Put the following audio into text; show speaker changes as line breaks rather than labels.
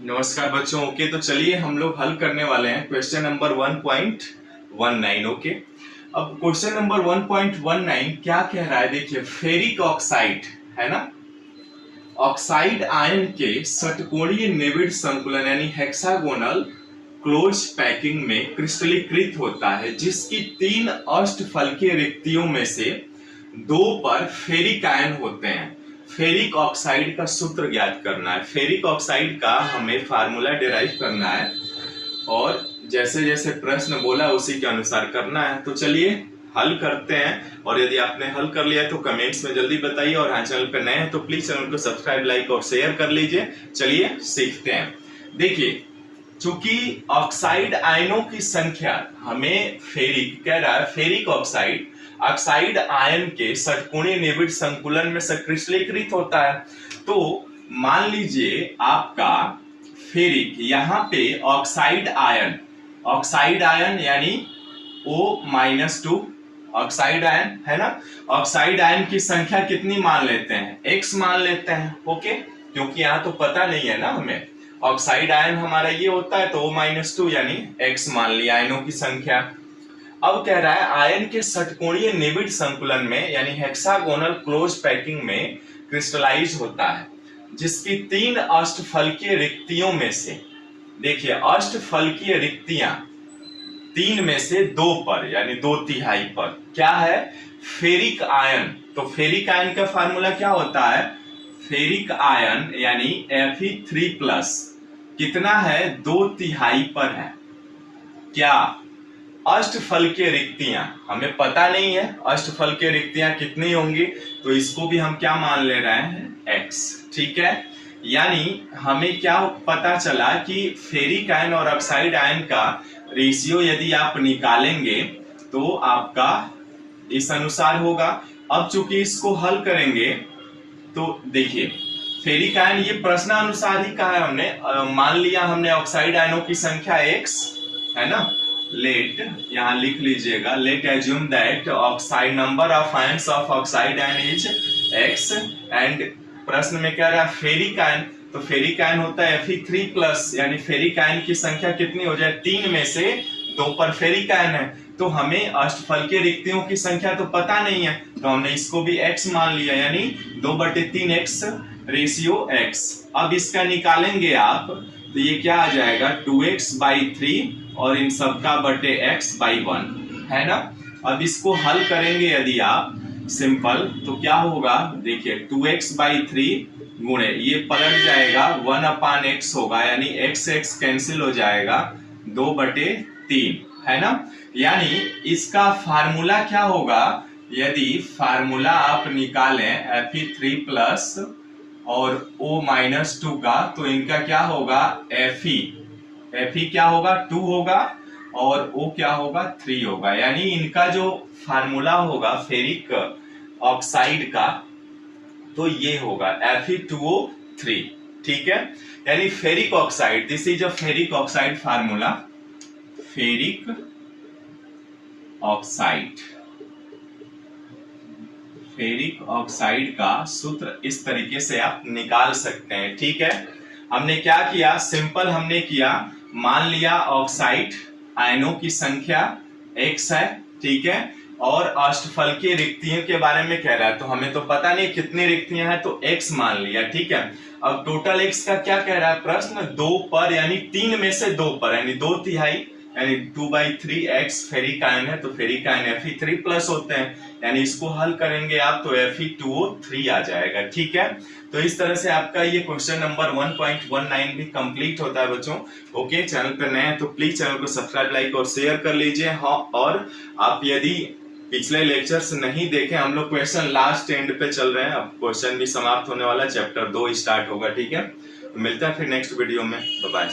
नमस्कार बच्चों। ओके, तो चलिए हम लोग हल करने वाले हैं क्वेश्चन नंबर 1.19। ओके, अब क्वेश्चन नंबर 1.19 क्या कह रहा है, देखिए फेरिक ऑक्साइड है ना, ऑक्साइड आयन के षटकोणीय निविड़ संकुलन यानी हेक्सागोनल क्लोज पैकिंग में क्रिस्टलीकृत होता है, जिसकी 3 अष्टफलकीय रिक्तियों में से 2 पर फेरिक आयन होते हैं। फेरिक ऑक्साइड का सूत्र ज्ञात करना है, फेरिक ऑक्साइड का हमें फार्मूला डिराइव करना है और जैसे जैसे प्रश्न बोला उसी के अनुसार करना है। तो चलिए हल करते हैं, और यदि आपने हल कर लिया तो कमेंट्स में जल्दी बताइए, और हाँ चैनल पर नए हैं तो प्लीज चैनल को सब्सक्राइब, लाइक और शेयर कर लीजिए। चलिए सीखते हैं। देखिए, चूंकि ऑक्साइड आयनों की संख्या हमें फेरिक कह रहा है, फेरिक ऑक्साइड ऑक्साइड आयन के षटकोणीय निविड़ संकुलन में क्रिस्टलीकृत होता है। तो मान लीजिए आपका फेरिक, यहाँ पे ऑक्साइड आयन यानी O-2 ऑक्साइड आयन है ना, ऑक्साइड आयन की संख्या कितनी मान लेते हैं, X मान लेते हैं। ओके, क्योंकि यहाँ तो पता नहीं है ना हमें, ऑक्साइड आयन हमारा ये होता है तो O-2 यानी X मान लिया आयनों की संख्या। अब कह रहा है आयन के षटकोणीय निविड़ संकुलन में यानी हेक्सागोनल क्लोज पैकिंग में क्रिस्टलाइज होता है, जिसकी 3 अष्टफलकीय रिक्तियों में से, देखिए अष्टफलकीय रिक्तियां 3 में से 2 पर यानी 2/3 पर क्या है, फेरिक आयन। तो फेरिक आयन का फार्मूला क्या होता है, फेरिक आयन यानी Fe3+ कितना है, 2/3 पर है। क्या अष्टफलकीय रिक्तियां हमें पता नहीं है, अष्टफलकीय रिक्तियां कितनी होंगी, तो इसको भी हम क्या मान ले रहे हैं, X। ठीक है, यानी हमें क्या पता चला कि फेरिक आयन और ऑक्साइड आयन का रेशियो यदि आप निकालेंगे तो आपका इस अनुसार होगा। अब चूंकि इसको हल करेंगे तो देखिए फेरिक आयन ये प्रश्नानुसार ही कहा है हमने, मान लिया हमने ऑक्साइड आयनों की संख्या X है ना, लेट यहां लिख लीजिएगा, late assume that oxide number of ions of oxide ion is X and प्रश्न में कह रहा है फेरिक आयन, तो फेरिक आयन होता है Fe3+, यानी फेरिक आयन की संख्या कितनी हो जाए, 3 में से 2 पर फेरिक आयन है। तो हमें अष्टफलकीय रिक्तियों की संख्या तो पता नहीं है, तो हमने इसको भी X मान लिया, यानी 2/3X रेशियो X। अब इसका निकालेंगे आप तो ये क्या आ जाएगा, 2x/3 और इन सबका बटे x/1 है ना। अब इसको हल करेंगे यदि आप सिंपल तो क्या होगा, देखिए 2x/3 गुणे ये पलट जाएगा 1/x होगा, यानी x कैंसिल हो जाएगा, 2/3 है ना। यानी इसका फार्मूला क्या होगा, यदि फार्मूला आप निकालें Fe3+ और O-2 का, तो इनका क्या होगा, Fe क्या होगा, 2 होगा और O क्या होगा, 3 होगा। यानी इनका जो फार्मूला होगा फेरिक ऑक्साइड का, तो ये होगा Fe2O3। ठीक है, यानी ferric oxide, this is a ferric oxide formula. Ferric oxide, ferric oxide का सूत्र इस तरीके से आप निकाल सकते हैं। ठीक है, हमने क्या किया, सिंपल हमने किया, मान लिया ऑक्साइड आयनों की संख्या X है, ठीक है, और अष्टफलकीय रिक्तियों के बारे में कह रहा है, तो हमें तो पता नहीं कितनी रिक्तियां हैं, तो X मान लिया। ठीक है, अब टोटल X का क्या कह रहा है प्रश्न, 2 पर यानी 3 में से 2 पर यानी 2/3 यानी 2/3X फेरिक आयन है, तो फेरिक आयन Fe3+ होते हैं, यानी इसको हल करेंगे आप तो Fe2O3 आ जाएगा। ठीक है, तो इस तरह से आपका ये क्वेश्चन नंबर 1.19 भी कंप्लीट होता है बच्चों। ओके, चैनल पर नए हैं तो प्लीज चैनल को सब्सक्राइब, लाइक और शेयर कर लीजिए। हाँ, और आप यदि पिछले लेक्चर्स नहीं देखे, हम लोग क्वेश्चन लास्ट एंड पे चल रहे हैं, अब क्वेश्चन भी समाप्त होने वाला, चैप्टर 2 स्टार्ट होगा। ठीक है, तो मिलता है फिर नेक्स्ट वीडियो में, बाय बाय।